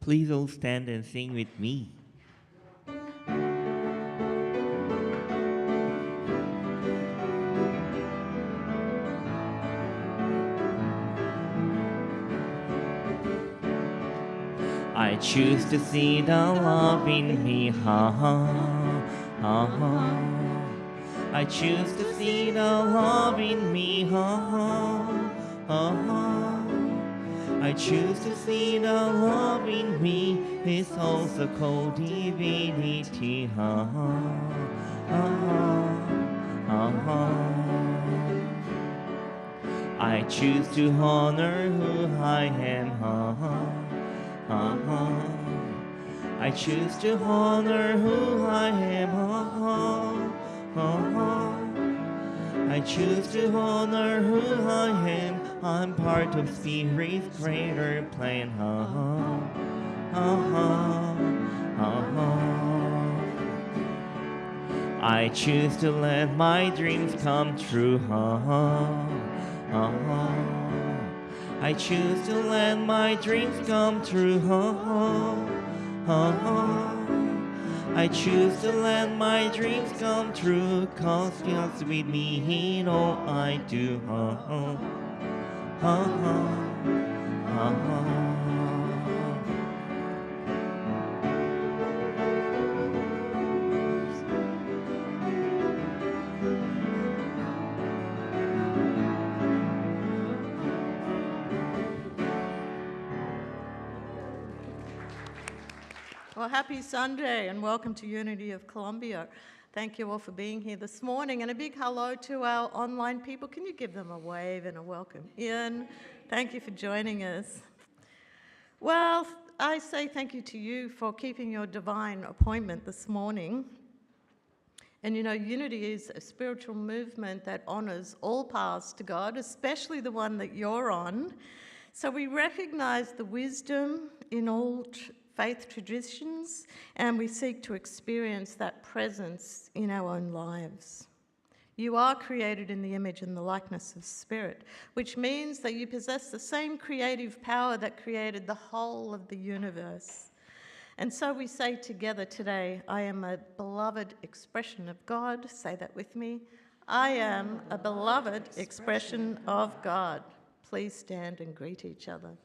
Please all stand and sing with me. I choose to see the love in me, ha ha, ha ha. I choose to see the love in me, ha ha, ha ha. I choose to see the love in me is also called divinity, ha ha, ha ha, ha ha. I choose to honor who I am, ha ha. I choose to honor who I am. I choose to honor who I am. I'm part of Spirit's greater plan. I choose to let my dreams come true. I choose to let my dreams come true. I choose to let my dreams come true. 'Cause God's with me in all I do. Well, happy Sunday and welcome to Unity of Columbia. Thank you all for being here this morning, and a big hello to our online people. Can you give them a wave and a welcome in? Thank you for joining us. Well, I say thank you to you for keeping your divine appointment this morning. And you know, Unity is a spiritual movement that honors all paths to God, especially the one that you're on. So we recognize the wisdom in all faith traditions, and we seek to experience that presence in our own lives. You are created in the image and the likeness of Spirit, which means that you possess the same creative power that created the whole of the universe. And so we say together today, I am a beloved expression of God. Say that with me. I am a beloved expression of God. Please stand and greet each other.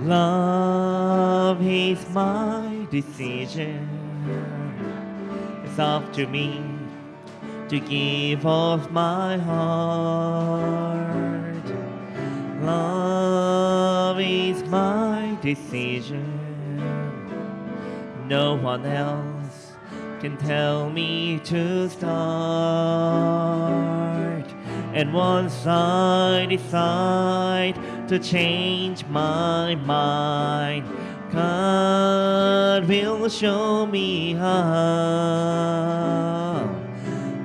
Love is my decision. It's up to me to give of my heart. Love is my decision. No one else can tell me to start. And once I decide to change my mind, God will show me how.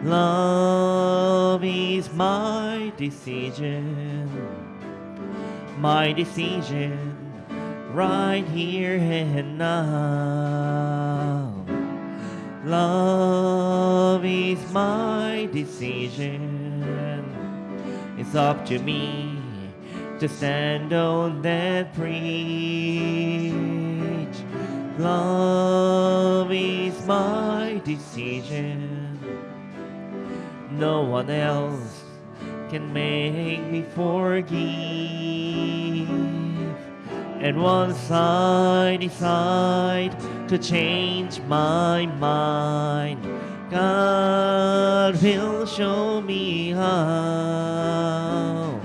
Love is my decision right here and now. Love is my decision. It's up to me to stand on that bridge. Love is my decision. No one else can make me forgive. And once I decide to change my mind, God will show me how.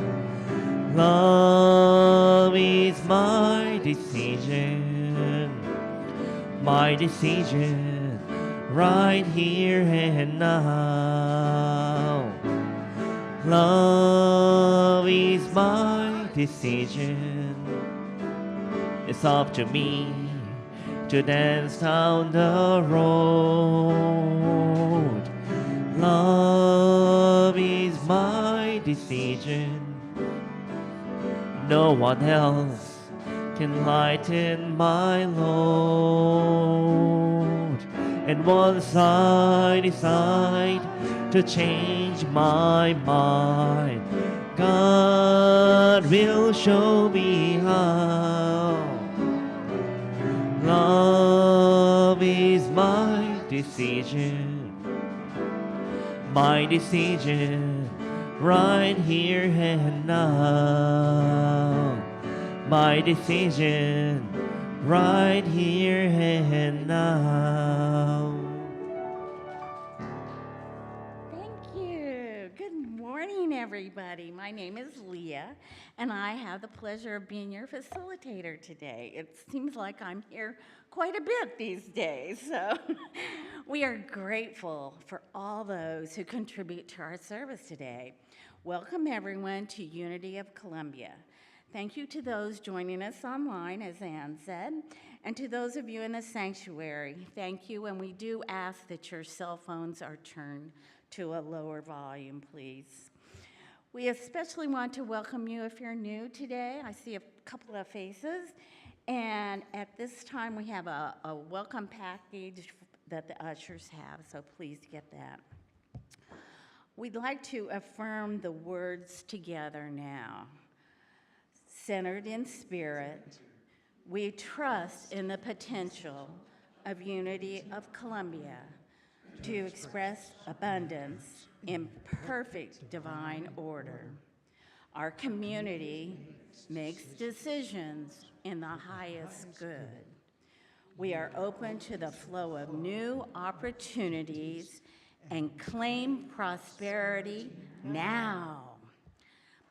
Love is my decision right here and now. Love is my decision. It's up to me to dance down the road. Love is my decision. No one else can lighten my load. And once I decide to change my mind, God will show me how. Love is my decision right here and now. My decision right here and now. Thank you. Good morning, everybody. My name is Leah, and I have the pleasure of being your facilitator today. It seems like I'm here quite a bit these days, so we are grateful for all those who contribute to our service today. Welcome, everyone, to Unity of Columbia. Thank you to those joining us online, as Ann said, and to those of you in the sanctuary. Thank you, and we do ask that your cell phones are turned to a lower volume, please. We especially want to welcome you if you're new today. I see a couple of faces, and at this time we have a welcome package that the ushers have, so please get that. We'd like to affirm the words together now. Centered in spirit, we trust in the potential of Unity of Columbia to express abundance in perfect divine order. Our community makes decisions in the highest good. We are open to the flow of new opportunities and claim prosperity now.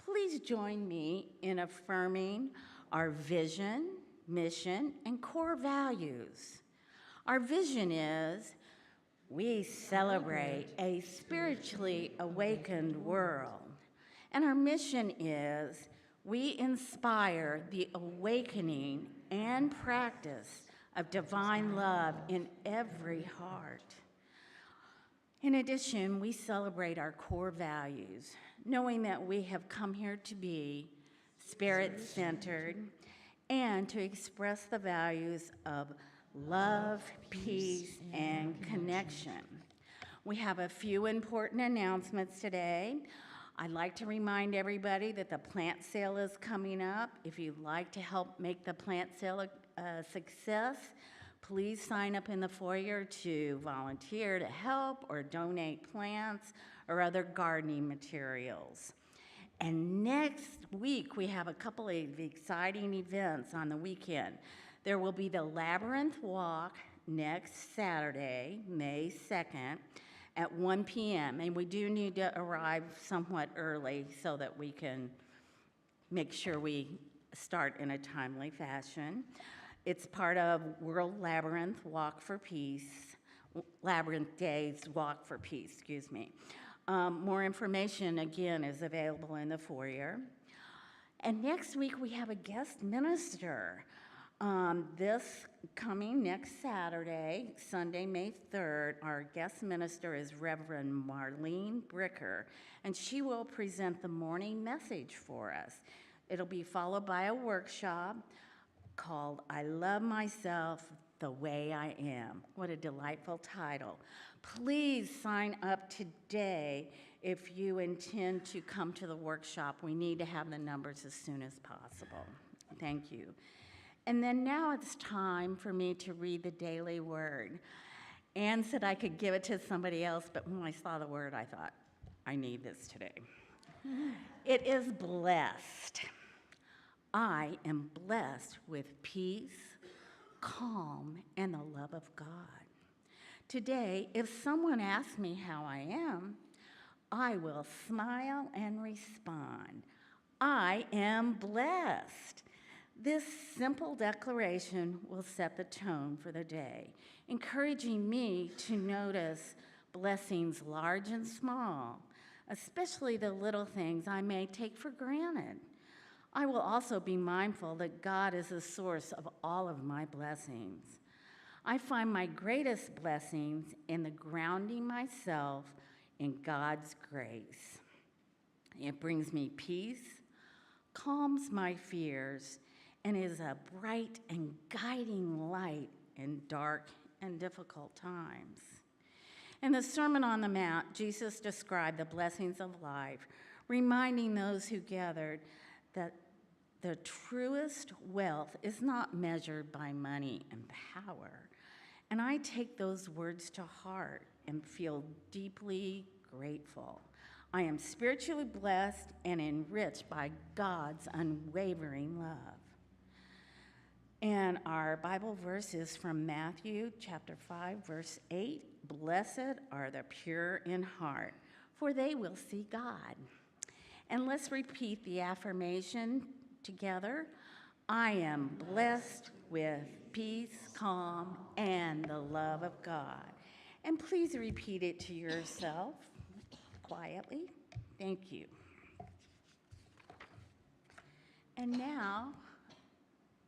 Please join me in affirming our vision, mission, and core values. Our vision is we celebrate a spiritually awakened world. And our mission is we inspire the awakening and practice of divine love in every heart. In addition, we celebrate our core values, knowing that we have come here to be spirit-centered and to express the values of love, peace, and connection. We have a few important announcements today. I'd like to remind everybody that the plant sale is coming up. If you'd like to help make the plant sale a success, please sign up in the foyer to volunteer to help or donate plants or other gardening materials. And next week, we have a couple of exciting events on the weekend. There will be the Labyrinth Walk next Saturday, May 2nd, at 1 p.m. And we do need to arrive somewhat early so that we can make sure we start in a timely fashion. It's part of World Labyrinth Walk for Peace. Labyrinth Days Walk for Peace, excuse me. More information, again, is available in the foyer. And next week, we have a guest minister. This coming next Saturday, Sunday, May 3rd, our guest minister is Reverend Marlene Bricker, and she will present the morning message for us. It'll be followed by a workshop called I Love Myself the Way I Am. What a delightful title. Please sign up today if you intend to come to the workshop. We need to have the numbers as soon as possible. Thank you. And then now it's time for me to read the daily word. Anne said I could give it to somebody else, but when I saw the word, I thought, I need this today. It is blessed. I am blessed with peace, calm, and the love of God. Today, if someone asks me how I am, I will smile and respond, I am blessed. This simple declaration will set the tone for the day, encouraging me to notice blessings large and small, especially the little things I may take for granted. I will also be mindful that God is the source of all of my blessings. I find my greatest blessings in the grounding myself in God's grace. It brings me peace, calms my fears, and is a bright and guiding light in dark and difficult times. In the Sermon on the Mount, Jesus described the blessings of life, reminding those who gathered that the truest wealth is not measured by money and power. And I take those words to heart and feel deeply grateful. I am spiritually blessed and enriched by God's unwavering love. And our Bible verse is from Matthew chapter 5, verse 8. Blessed are the pure in heart, for they will see God. And let's repeat the affirmation together. I am blessed with peace, calm, and the love of God. And please repeat it to yourself quietly. Thank you. And now,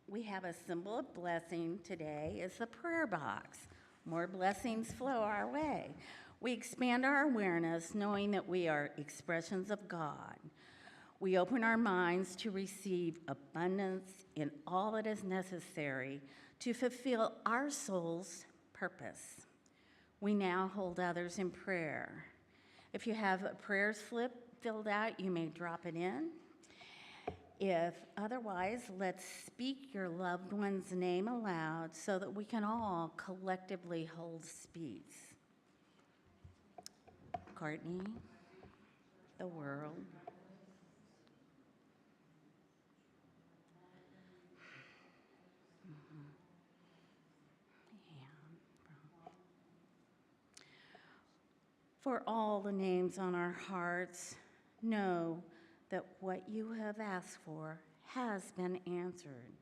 we have a symbol of blessing today is the prayer box. More blessings flow our way. We expand our awareness knowing that we are expressions of God. We open our minds to receive abundance in all that is necessary to fulfill our soul's purpose. We now hold others in prayer. If you have a prayer slip filled out, you may drop it in. If otherwise, let's speak your loved one's name aloud so that we can all collectively hold peace. Courtney, the world. For all the names on our hearts, know that what you have asked for has been answered.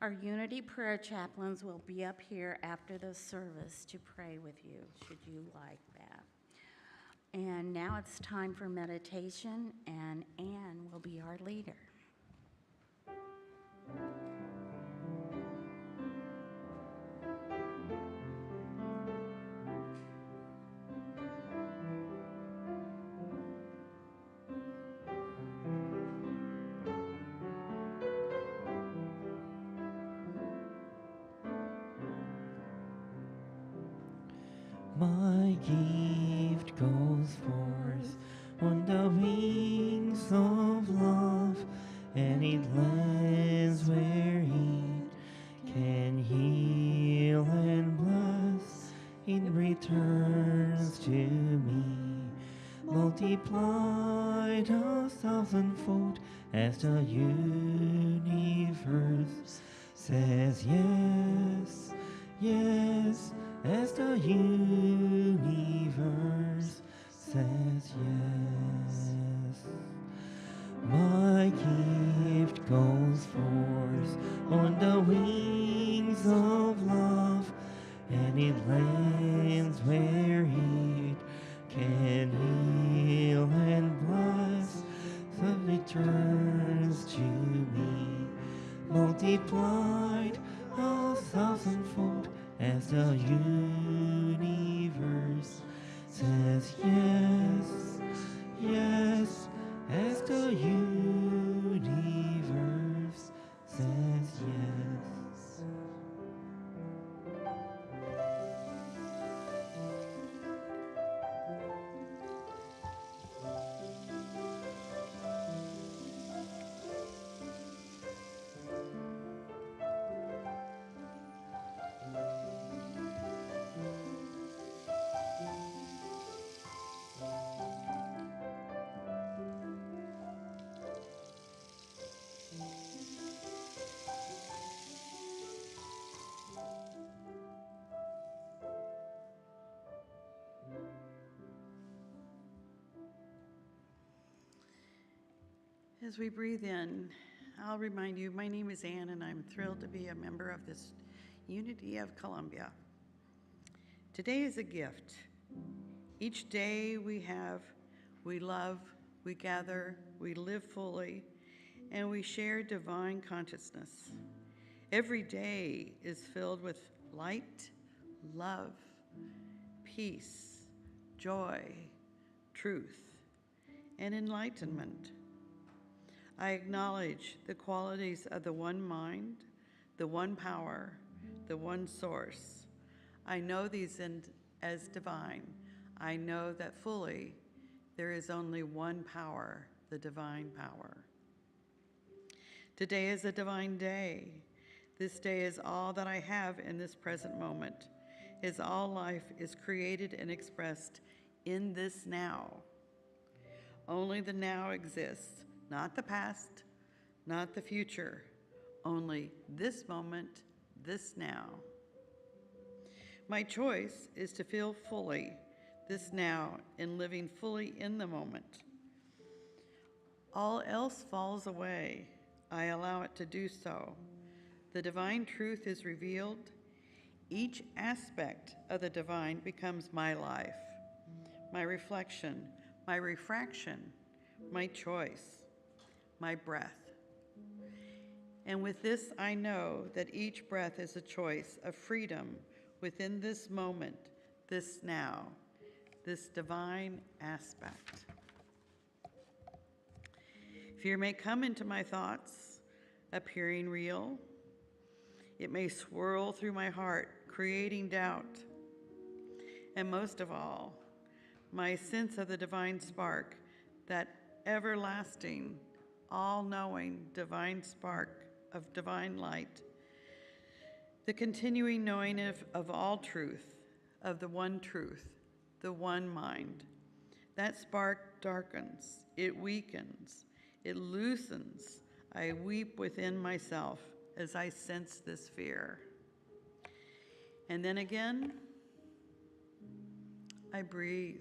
Our Unity Prayer Chaplains will be up here after the service to pray with you, should you like that. And now it's time for meditation, and Anne will be our leader. My gift goes forth on the wings of love, and it lands where it can heal and bless. It returns to me, multiplied 1,000-fold, as the universe says yes, yes. As the universe says yes, my gift goes forth on the wings of love, and it lands where multiplied a thousandfold as the universe says yes, yes, as the universe says yes. As we breathe in, I'll remind you, my name is Anne, and I'm thrilled to be a member of this Unity of Columbia. Today is a gift. Each day we have, we love, we gather, we live fully, and we share divine consciousness. Every day is filled with light, love, peace, joy, truth, and enlightenment. I acknowledge the qualities of the one mind, the one power, the one source. I know these as divine. I know that fully there is only one power, the divine power. Today is a divine day. This day is all that I have in this present moment, as all life is created and expressed in this now. Only the now exists, not the past, not the future, only this moment, this now. My choice is to feel fully this now in living fully in the moment. All else falls away. I allow it to do so. The divine truth is revealed. Each aspect of the divine becomes my life, my reflection, my refraction, my choice, my breath. And with this, I know that each breath is a choice of freedom within this moment, this now, this divine aspect. Fear may come into my thoughts, appearing real. It may swirl through my heart, creating doubt. And most of all, my sense of the divine spark, that everlasting, all-knowing divine spark of divine light, the continuing knowing of all truth, of the one truth, the one mind. That spark darkens, it weakens, it loosens. I weep within myself as I sense this fear. And then again, I breathe.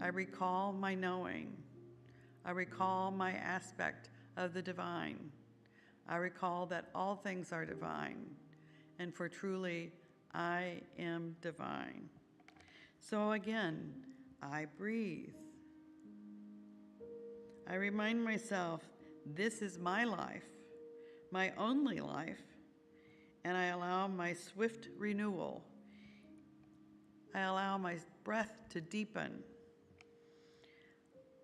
I recall my knowing. I recall my aspect of the divine. I recall that all things are divine, and for truly, I am divine. So again, I breathe. I remind myself, this is my life, my only life, and I allow my swift renewal. I allow my breath to deepen.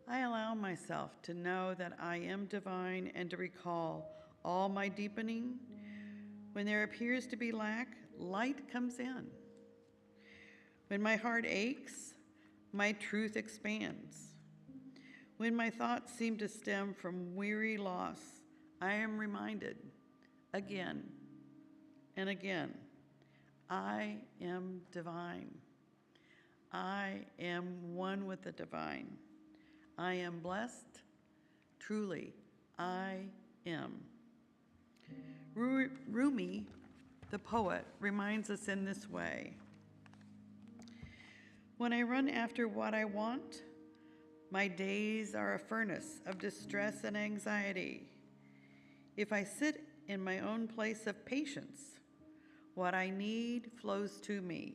I allow myself to know that I am divine and to recall all my deepening. When there appears to be lack, light comes in. When my heart aches, my truth expands. When my thoughts seem to stem from weary loss, I am reminded again and again, I am divine. I am one with the divine. I am blessed. Truly, I am. Rumi, the poet, reminds us in this way. When I run after what I want, my days are a furnace of distress and anxiety. If I sit in my own place of patience, what I need flows to me,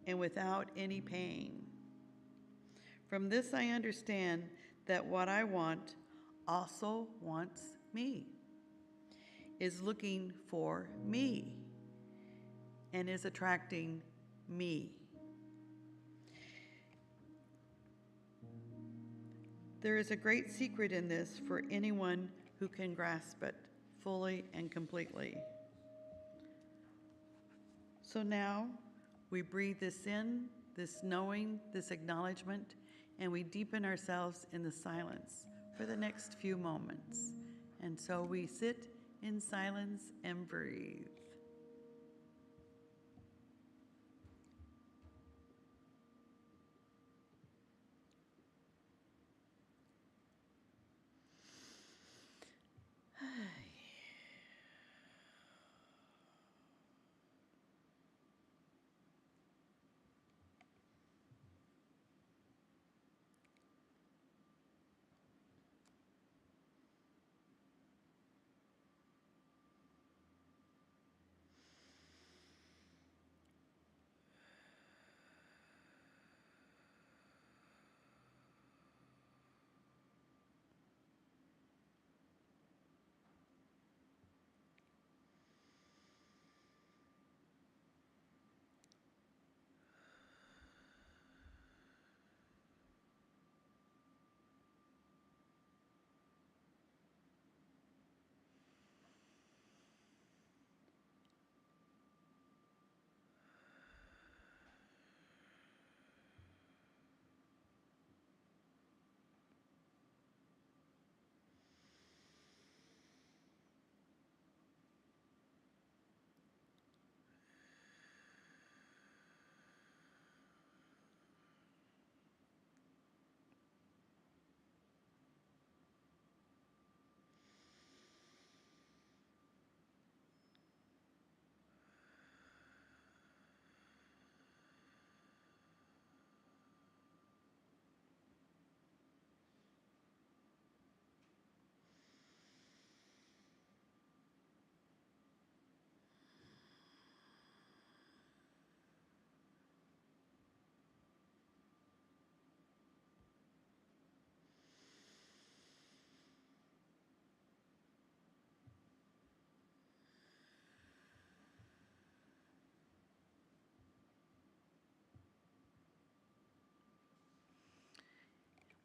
and without any pain. From this, I understand that what I want also wants me. is looking for me and is attracting me. There is a great secret in this for anyone who can grasp it fully and completely. So now we breathe this in, this knowing, this acknowledgement, and we deepen ourselves in the silence for the next few moments. And so we sit in silence and breathe.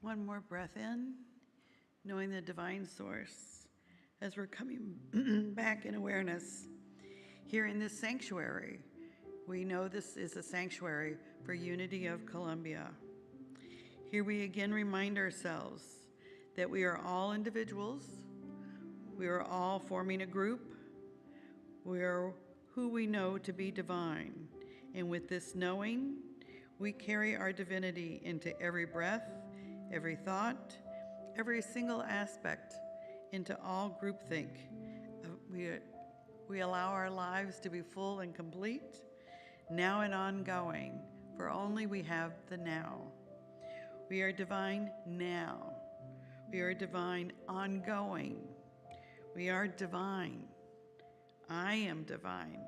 One more breath in, knowing the divine source as we're coming back in awareness. Here in this sanctuary, we know this is a sanctuary for unity of Columbia. Here we again remind ourselves that we are all individuals, we are all forming a group, we are who we know to be divine, and with this knowing, we carry our divinity into every breath, every thought, every single aspect, into all groupthink. We allow our lives to be full and complete, now and ongoing, for only we have the now. We are divine now. We are divine ongoing. We are divine. I am divine.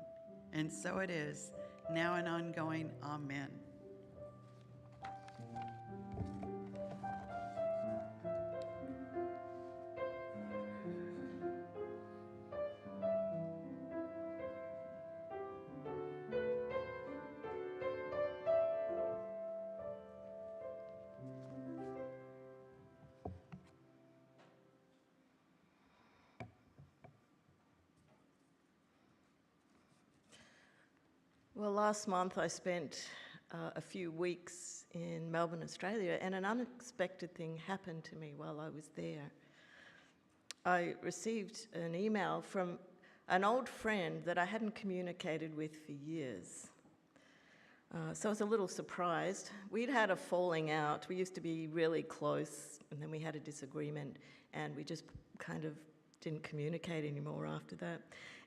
And so it is, now and ongoing. Amen. Well, last month I spent a few weeks in Melbourne, Australia, and an unexpected thing happened to me while I was there. I received an email from an old friend that I hadn't communicated with for years. So I was a little surprised. We'd had a falling out. We used to be really close, and then we had a disagreement, and we just kind of didn't communicate anymore after that.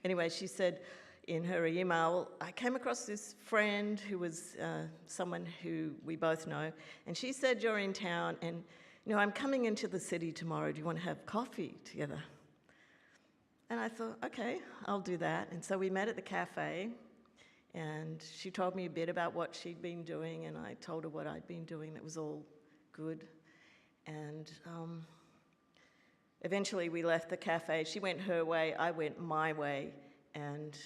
Anyway, she said in her email, I came across this friend who was someone who we both know, and she said, you're in town, and I'm coming into the city tomorrow. Do you want to have coffee together? And I thought, okay, I'll do that. And so we met at the cafe, and she told me a bit about what she'd been doing, and I told her what I'd been doing. It was all good. And Eventually, we left the cafe. She went her way, I went my way, and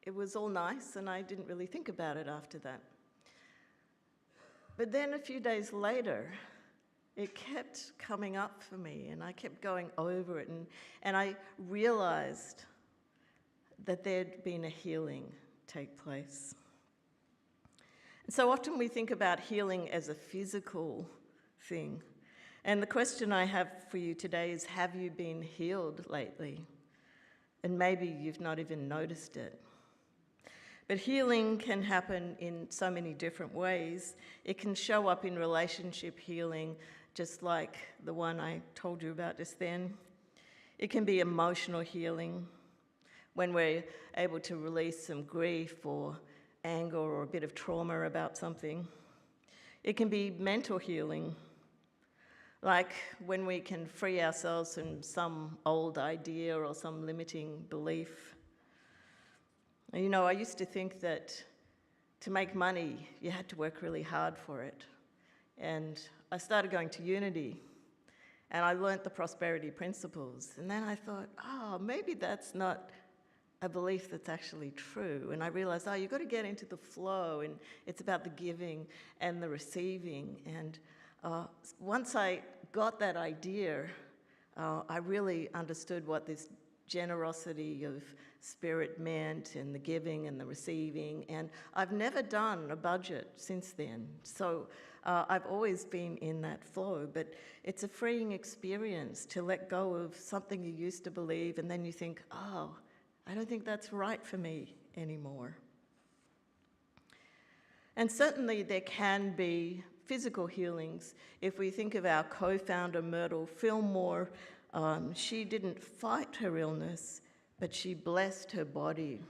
it was all nice, and I didn't really think about it after that. But then a few days later, it kept coming up for me, and I kept going over it, and I realized that there'd been a healing take place. And so often we think about healing as a physical thing. And the question I have for you today is, have you been healed lately? And maybe you've not even noticed it. But healing can happen in so many different ways. It can show up in relationship healing, just like the one I told you about just then. It can be emotional healing, when we're able to release some grief or anger or a bit of trauma about something. It can be mental healing, like when we can free ourselves from some old idea or some limiting belief. You know, I used to think that to make money, you had to work really hard for it. And I started going to Unity, and I learnt the prosperity principles. And then I thought, oh, maybe that's not a belief that's actually true. And I realized, oh, you've got to get into the flow, and it's about the giving and the receiving. And once I got that idea, I really understood what this generosity of spirit meant, and the giving and the receiving. And I've never done a budget since then. So I've always been in that flow, but it's a freeing experience to let go of something you used to believe, and then you think, oh, I don't think that's right for me anymore. And certainly there can be physical healings. If we think of our co-founder, Myrtle Fillmore, she didn't fight her illness, but she blessed her body.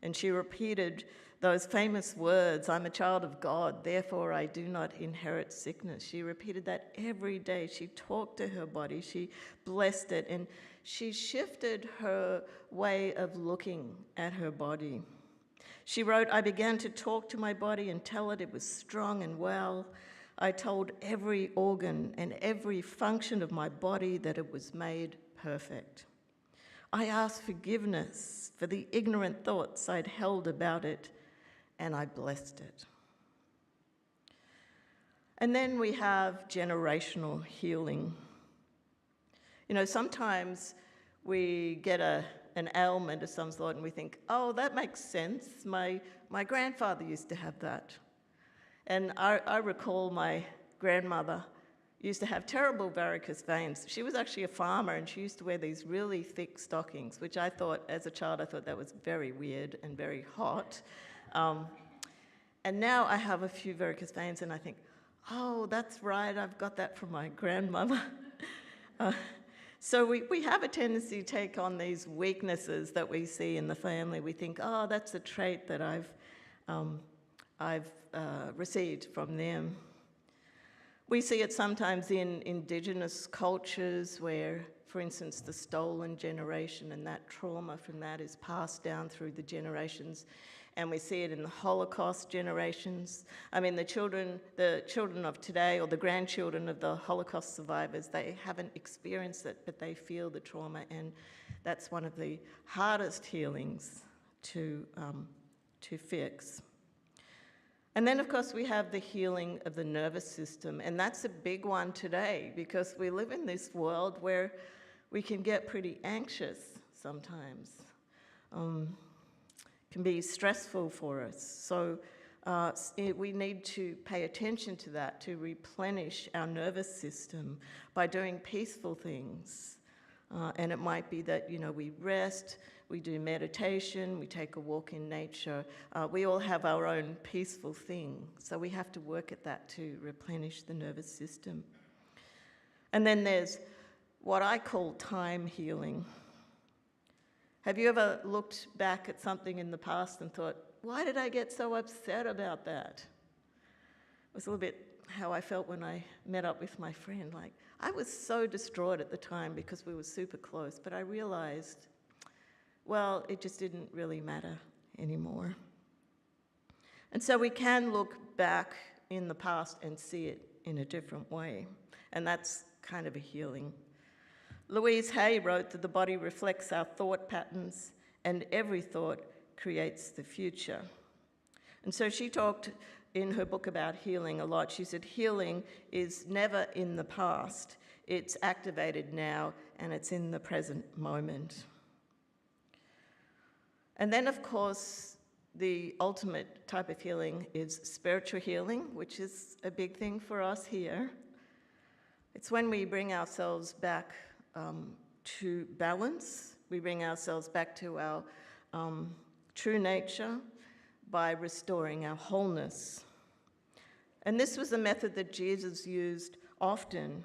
And she repeated those famous words, I'm a child of God, therefore I do not inherit sickness. She repeated that every day. She talked to her body, she blessed it, and she shifted her way of looking at her body. She wrote, I began to talk to my body and tell it was strong and well. I told every organ and every function of my body that it was made perfect. I asked forgiveness for the ignorant thoughts I'd held about it, and I blessed it. And then we have generational healing. You know, sometimes we get an ailment of some sort and we think, oh, that makes sense. My grandfather used to have that. And I recall my grandmother used to have terrible varicose veins. She was actually a farmer, and she used to wear these really thick stockings, which I thought, as a child, I thought that was very weird and very hot. And now I have a few varicose veins, and I think, oh, that's right, I've got that from my grandmother. So we have a tendency to take on these weaknesses that we see in the family. We think, oh, that's a trait that I've received from them. We see it sometimes in Indigenous cultures where, for instance, the stolen generation and that trauma from that is passed down through the generations. And we see it in the Holocaust generations. I mean, the children of today, or the grandchildren of the Holocaust survivors, they haven't experienced it, but they feel the trauma, and that's one of the hardest healings to fix. And then, of course, we have the healing of the nervous system, and that's a big one today because we live in this world where we can get pretty anxious sometimes. Can be stressful for us. So we need to pay attention to that, to replenish our nervous system by doing peaceful things. And it might be that, you know, we rest, we do meditation, we take a walk in nature. We all have our own peaceful thing. So we have to work at that to replenish the nervous system. And then there's what I call time healing. Have you ever looked back at something in the past and thought, why did I get so upset about that? It was a little bit how I felt when I met up with my friend. Like, I was so distraught at the time because we were super close, but I realized, well, it just didn't really matter anymore. And so we can look back in the past and see it in a different way, and that's kind of a healing. Louise Hay wrote that the body reflects our thought patterns, and every thought creates the future. And so she talked in her book about healing a lot. She said healing is never in the past. It's activated now, and it's in the present moment. And then, of course, the ultimate type of healing is spiritual healing, which is a big thing for us here. It's when we bring ourselves back to balance. We bring ourselves back to our true nature by restoring our wholeness. And this was a method that Jesus used often.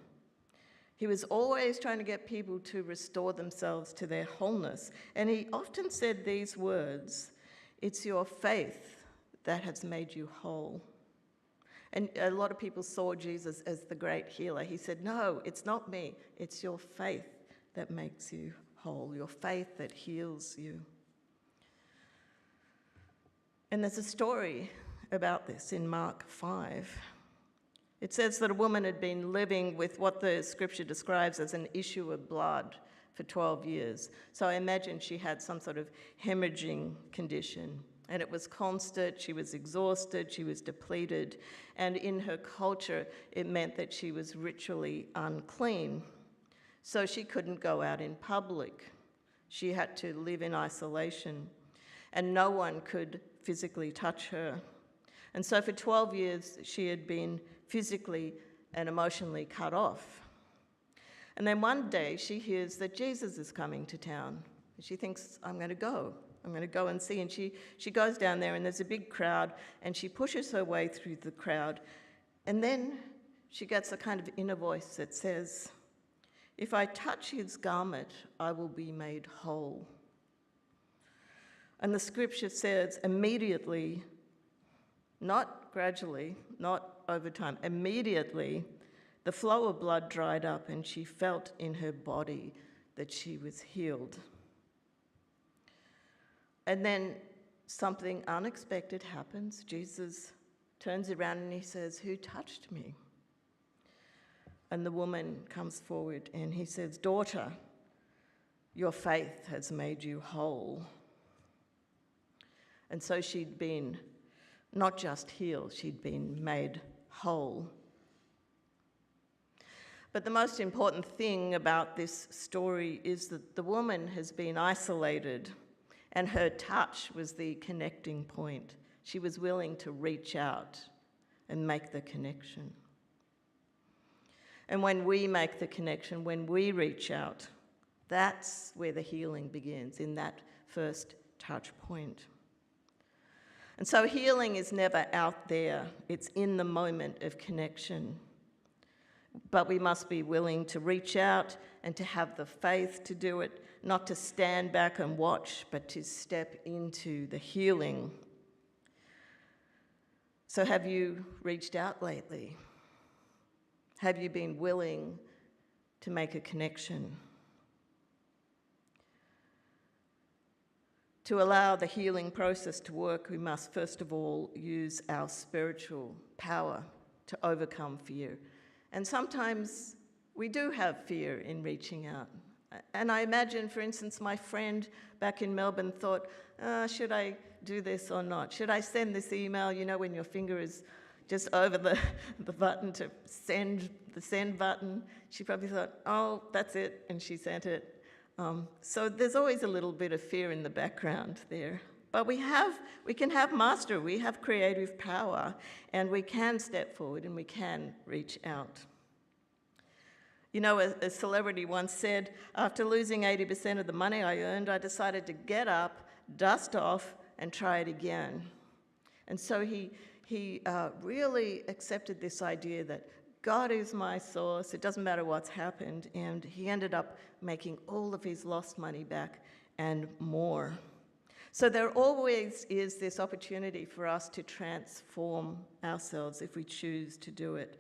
He was always trying to get people to restore themselves to their wholeness. And he often said these words, "It's your faith that has made you whole." And a lot of people saw Jesus as the great healer. He said, "No, it's not me. It's your faith that makes you whole, your faith that heals you." And there's a story about this in Mark 5. It says that a woman had been living with what the scripture describes as an issue of blood for 12 years. So I imagine she had some sort of hemorrhaging condition. And it was constant, she was exhausted, she was depleted. And in her culture, it meant that she was ritually unclean. So she couldn't go out in public. She had to live in isolation. And no one could physically touch her. And so for 12 years, she had been physically and emotionally cut off. And then one day, she hears that Jesus is coming to town. She thinks, I'm going to go and see. And she goes down there, and there's a big crowd, and she pushes her way through the crowd. And then she gets a kind of inner voice that says, "If I touch his garment, I will be made whole." And the scripture says immediately, not gradually, not over time, immediately, the flow of blood dried up, and she felt in her body that she was healed. And then something unexpected happens. Jesus turns around and he says, "Who touched me?" And the woman comes forward and he says, "Daughter, your faith has made you whole." And so she'd been not just healed, she'd been made whole. But the most important thing about this story is that the woman has been isolated, and her touch was the connecting point. She was willing to reach out and make the connection. And when we make the connection, when we reach out, that's where the healing begins, in that first touch point. And so healing is never out there, it's in the moment of connection. But we must be willing to reach out and to have the faith to do it, not to stand back and watch, but to step into the healing. So have you reached out lately? Have you been willing to make a connection? To allow the healing process to work, we must first of all use our spiritual power to overcome fear. And sometimes we do have fear in reaching out. And I imagine, for instance, my friend back in Melbourne thought, should I do this or not? Should I send this email? You know, when your finger is just over the button to send, the send button. She probably thought, oh, that's it, and she sent it. So there's always a little bit of fear in the background there. But we can have mastery, we have creative power, and we can step forward and we can reach out. You know, a celebrity once said, after losing 80% of the money I earned, I decided to get up, dust off, and try it again. And so he really accepted this idea that God is my source, it doesn't matter what's happened, and he ended up making all of his lost money back and more. So there always is this opportunity for us to transform ourselves if we choose to do it.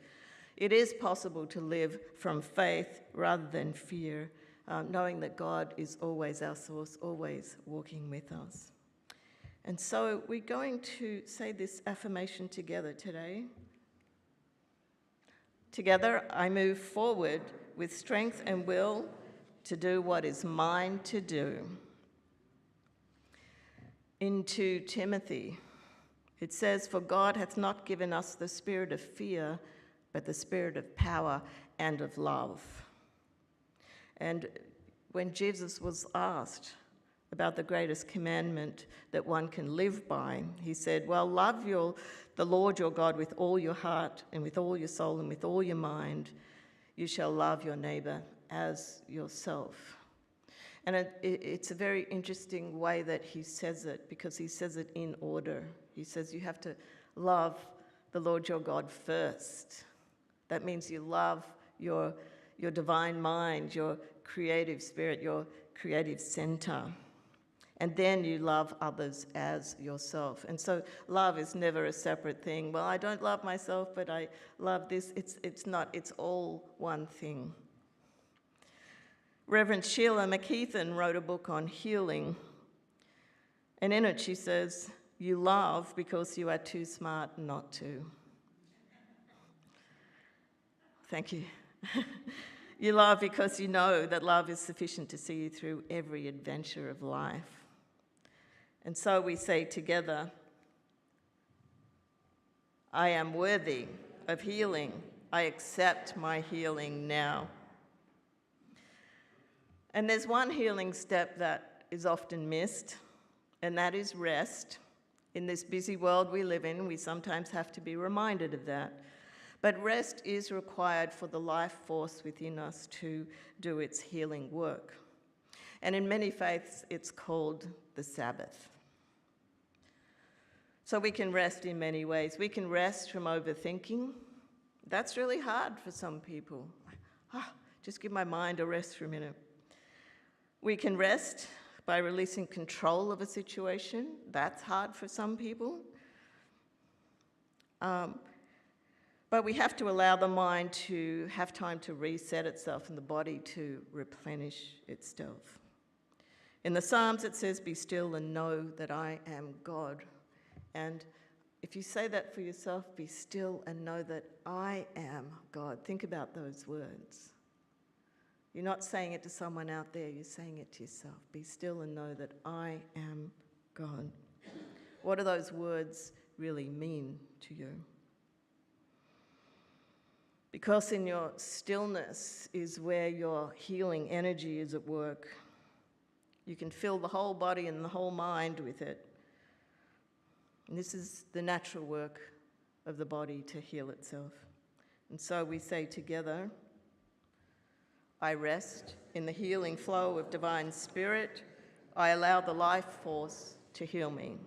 It is possible to live from faith rather than fear, knowing that God is always our source, always walking with us. And so we're going to say this affirmation together today. Together, I move forward with strength and will to do what is mine to do. Into Timothy, it says, "For God hath not given us the spirit of fear, but the spirit of power and of love." And when Jesus was asked about the greatest commandment that one can live by, he said, well, love the Lord your God with all your heart and with all your soul and with all your mind. You shall love your neighbor as yourself. And it's a very interesting way that he says it, because he says it in order. He says you have to love the Lord your God first. That means you love your divine mind, your creative spirit, your creative center. And then you love others as yourself. And so love is never a separate thing. Well, I don't love myself, but I love this. It's not. It's all one thing. Reverend Sheila McKeithen wrote a book on healing. And in it she says, you love because you are too smart not to. Thank you. You love because you know that love is sufficient to see you through every adventure of life. And so we say together, I am worthy of healing. I accept my healing now. And there's one healing step that is often missed, and that is rest. In this busy world we live in, we sometimes have to be reminded of that. But rest is required for the life force within us to do its healing work. And in many faiths, it's called the Sabbath. So we can rest in many ways. We can rest from overthinking. That's really hard for some people. Just give my mind a rest for a minute. We can rest by releasing control of a situation. That's hard for some people. But we have to allow the mind to have time to reset itself and the body to replenish itself. In the Psalms it says, be still and know that I am God. And if you say that for yourself, be still and know that I am God. Think about those words. You're not saying it to someone out there, you're saying it to yourself. Be still and know that I am God. What do those words really mean to you? Because in your stillness is where your healing energy is at work. You can fill the whole body and the whole mind with it. And this is the natural work of the body to heal itself. And so we say together, I rest in the healing flow of divine spirit. I allow the life force to heal me.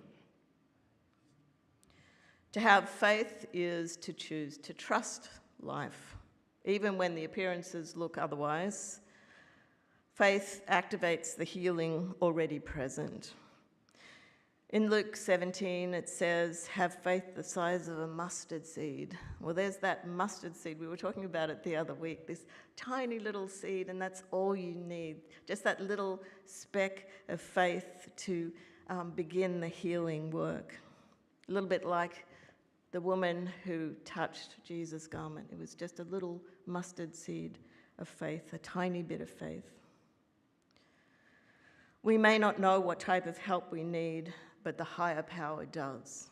To have faith is to choose to trust life, even when the appearances look otherwise. Faith activates the healing already present. In Luke 17, it says, have faith the size of a mustard seed. Well, there's that mustard seed. We were talking about it the other week, this tiny little seed, and that's all you need. Just that little speck of faith to begin the healing work. A little bit like the woman who touched Jesus' garment. It was just a little mustard seed of faith, a tiny bit of faith. We may not know what type of help we need, but the higher power does.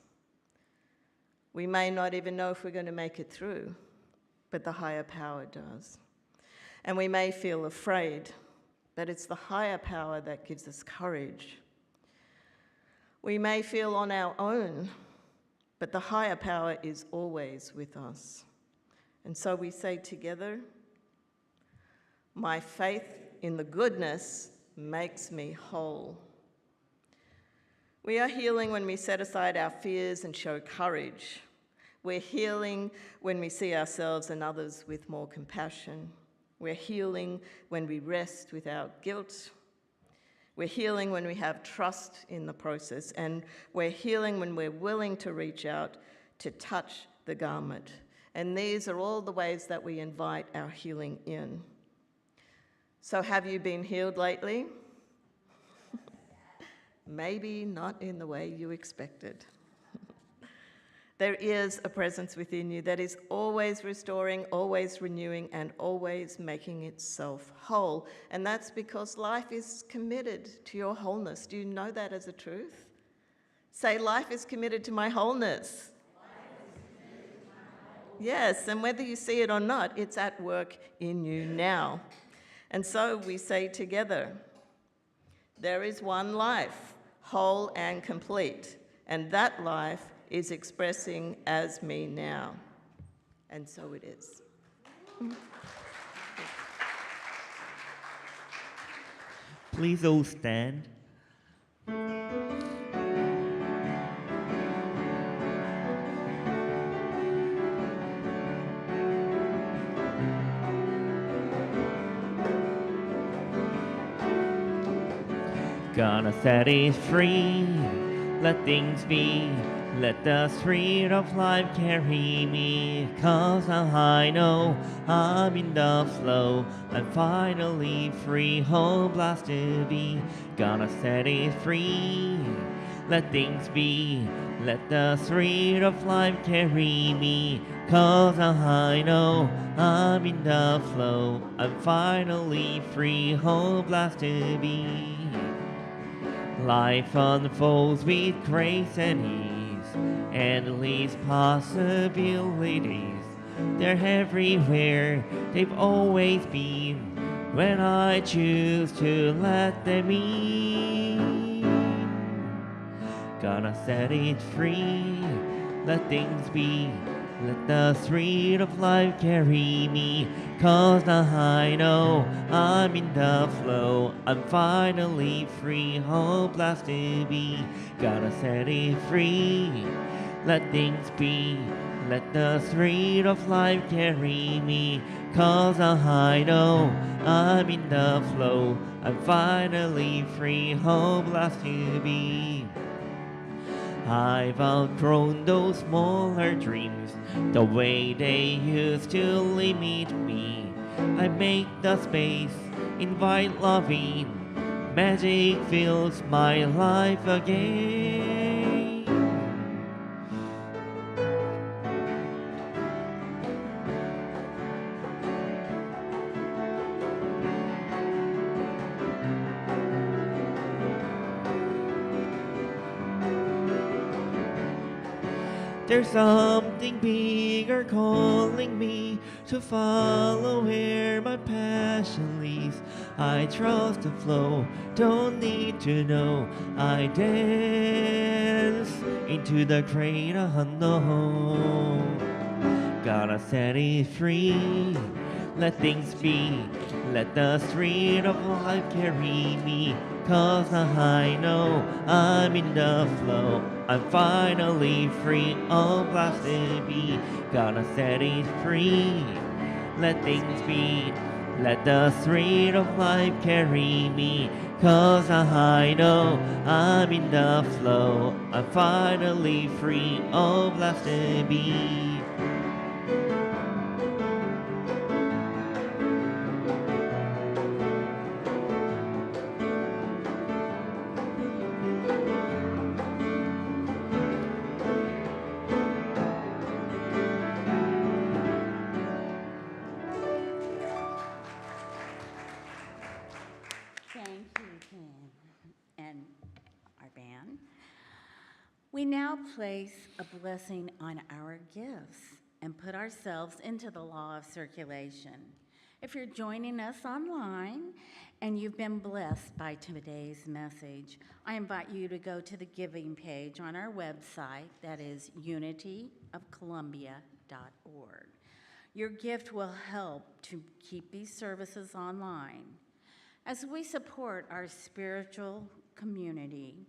We may not even know if we're going to make it through, but the higher power does. And we may feel afraid, but it's the higher power that gives us courage. We may feel on our own, but the higher power is always with us. And so we say together, my faith in the goodness makes me whole. We are healing when we set aside our fears and show courage. We're healing when we see ourselves and others with more compassion. We're healing when we rest without guilt. We're healing when we have trust in the process, and we're healing when we're willing to reach out to touch the garment. And these are all the ways that we invite our healing in. So have you been healed lately? Maybe not in the way you expected. There is a presence within you that is always restoring, always renewing, and always making itself whole. And that's because life is committed to your wholeness. Do you know that as a truth? Say, life is committed to my wholeness. Yes, and whether you see it or not, it's at work in you now. And so we say together, there is one life, whole and complete, and that life is expressing as me now. And so it is. Please all stand. Gonna set it free, let things be, let the street of life carry me. 'Cause now I know I'm in the flow, I'm finally free, oh blessed to be. Gonna set it free, let things be, let the street of life carry me. 'Cause now I know I'm in the flow, I'm finally free, oh blessed to be. Life unfolds with grace and ease, endless possibilities. They're everywhere, they've always been, when I choose to let them in. Gonna set it free, let things be, let the street of life carry me. 'Cause now I know I'm in the flow, I'm finally free, oh blessed to be. Gotta set it free, let things be, let the street of life carry me. 'Cause now I know I'm in the flow, I'm finally free, oh blessed to be. I've outgrown those smaller dreams, the way they used to limit me. I make the space, invite loving, magic fills my life again. There's something bigger calling me to follow where my passion leads. I trust the flow, don't need to know. I dance into the great unknown. Gotta set it free, let things be, let the street of life carry me. 'Cause now I know I'm in the flow, I'm finally free, oh blessed to be. Gotta set it free, let things be, let the street of life carry me. 'Cause now I know I'm in the flow, I'm finally free, oh blessed to be. Thank you, Ken, and our band. We now place a blessing on our gifts and put ourselves into the law of circulation. If you're joining us online and you've been blessed by today's message, I invite you to go to the giving page on our website, that is unityofcolumbia.org. Your gift will help to keep these services online. As we support our spiritual community,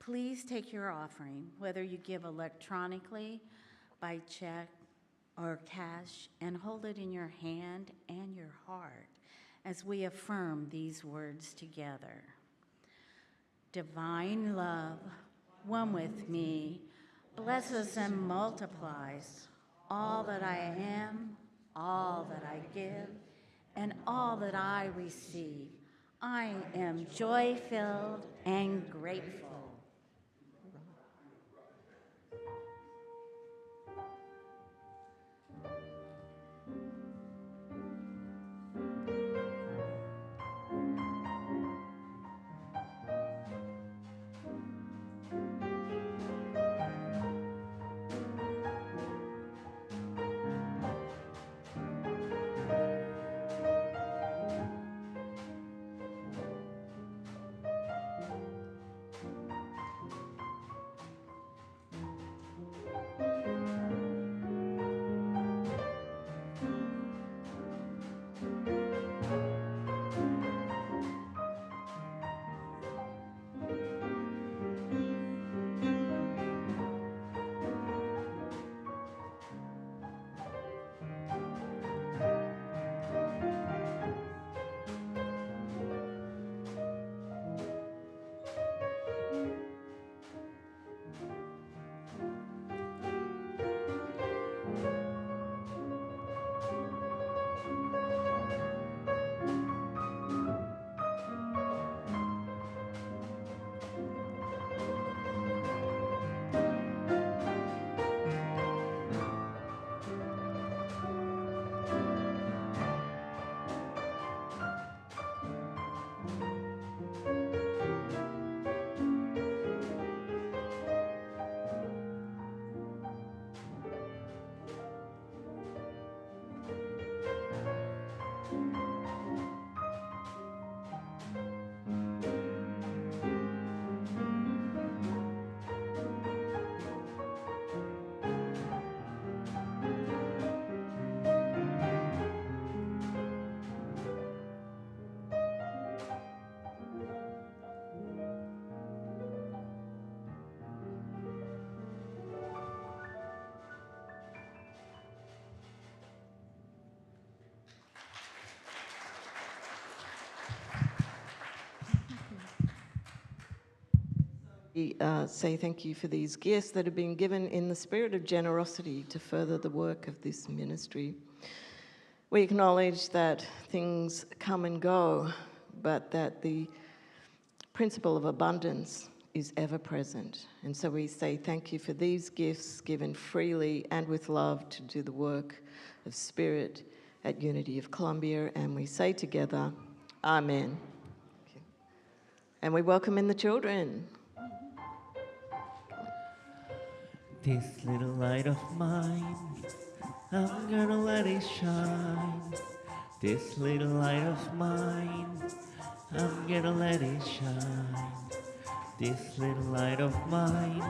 please take your offering, whether you give electronically, by check, or cash, and hold it in your hand and your heart as we affirm these words together. Divine love, one with me, blesses and multiplies all that I am, all that I give, and all that I receive. I am joy-filled and grateful. We say thank you for these gifts that have been given in the spirit of generosity to further the work of this ministry. We acknowledge that things come and go, but that the principle of abundance is ever present. And so we say thank you for these gifts given freely and with love to do the work of spirit at Unity of Columbia. And we say together, Amen. Okay. And we welcome in the children. This little light of mine, I'm gonna let it shine. This little light of mine, I'm gonna let it shine. This little light of mine,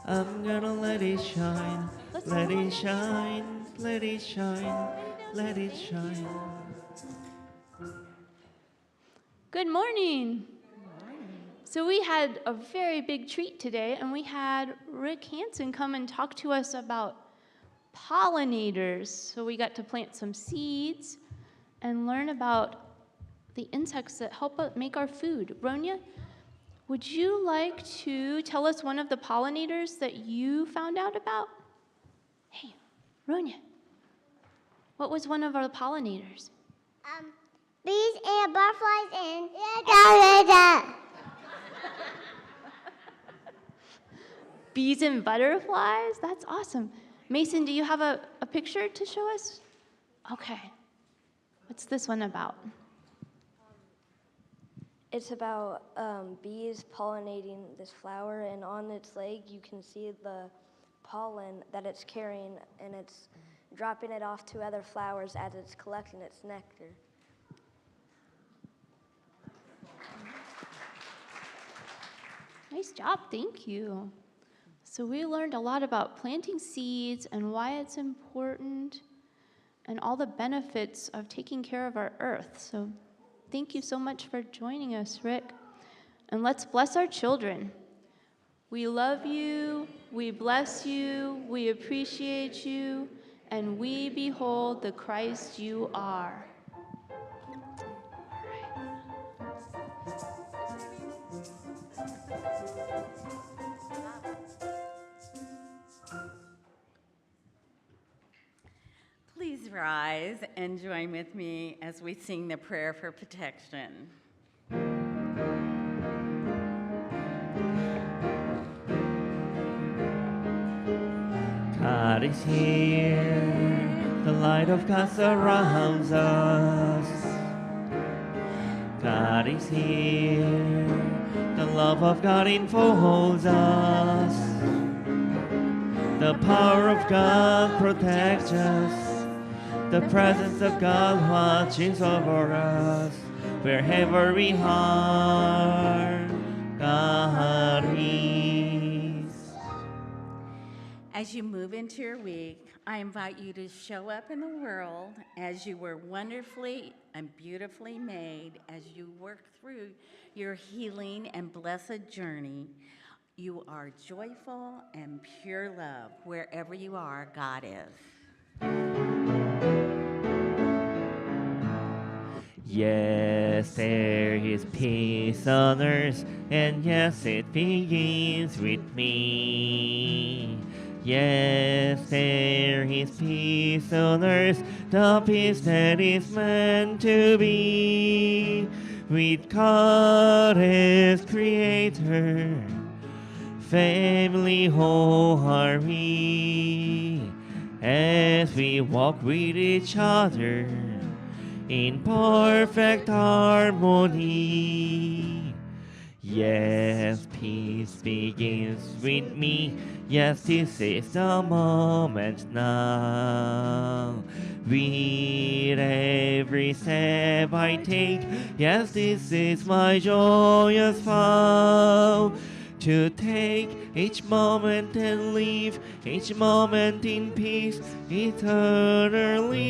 I'm gonna let it shine. Let it shine, let it shine, let it shine. Good morning. So we had a very big treat today, and we had Rick Hansen come and talk to us about pollinators. So we got to plant some seeds and learn about the insects that help us make our food. Ronya, would you like to tell us one of the pollinators that you found out about? Hey, Ronya, what was one of our pollinators? Bees and butterflies and Bees and butterflies? That's awesome. Mason, do you have a picture to show us? Okay. What's this one about? It's about bees pollinating this flower, and on its leg you can see the pollen that it's carrying, and it's dropping it off to other flowers as it's collecting its nectar. Nice job, thank you. So we learned a lot about planting seeds and why it's important and all the benefits of taking care of our earth. So thank you so much for joining us, Rick. And let's bless our children. We love you, we bless you, we appreciate you, and we behold the Christ you are. Please rise and join with me as we sing the prayer for protection. God is here, the light of God surrounds us. God is here, the love of God enfolds us. The power of God protects us. The presence of God watches over us. Wherever we are, God is. As you move into your week, I invite you to show up in the world as you were wonderfully and beautifully made. As you work through your healing and blessed journey, you are joyful and pure love. Wherever you are, God is. Yes, there is peace on earth, and yes, it begins with me. Yes, there is peace on earth, the peace that is meant to be. With God as Creator, family whole are we, as we walk with each other in perfect harmony. Yes, peace begins with me. Yes, this is the moment now. With every step I take, yes, this is my joyous vow. To take each moment and live each moment in peace eternally.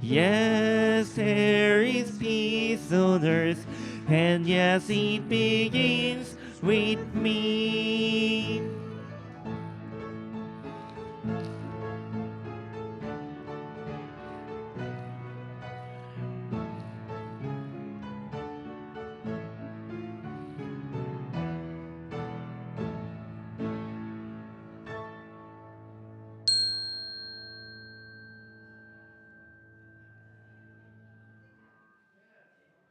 Yes, there is peace on earth, and yes, it begins with me.